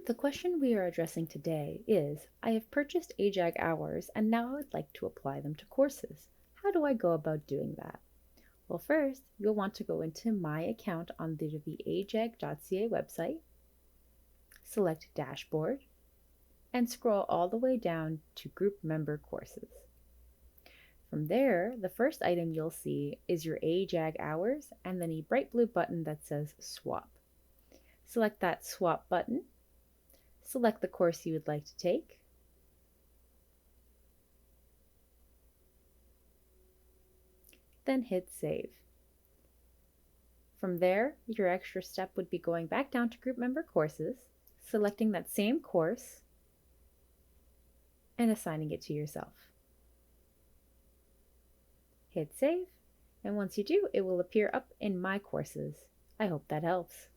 The question we are addressing today is, I have purchased AJAG hours and now I would like to apply them to courses. How do I go about doing that? Well, first, you'll want to go into My Account on the ajag.ca website, select Dashboard, and scroll all the way down to Group Member Courses. From there, the first item you'll see is your AJAG hours and then a bright blue button that says Swap. Select that Swap button, select the course you would like to take, then hit Save. From there, your extra step would be going back down to Group Member Courses, selecting that same course, and assigning it to yourself. Hit Save, and once you do, it will appear up in My Courses. I hope that helps.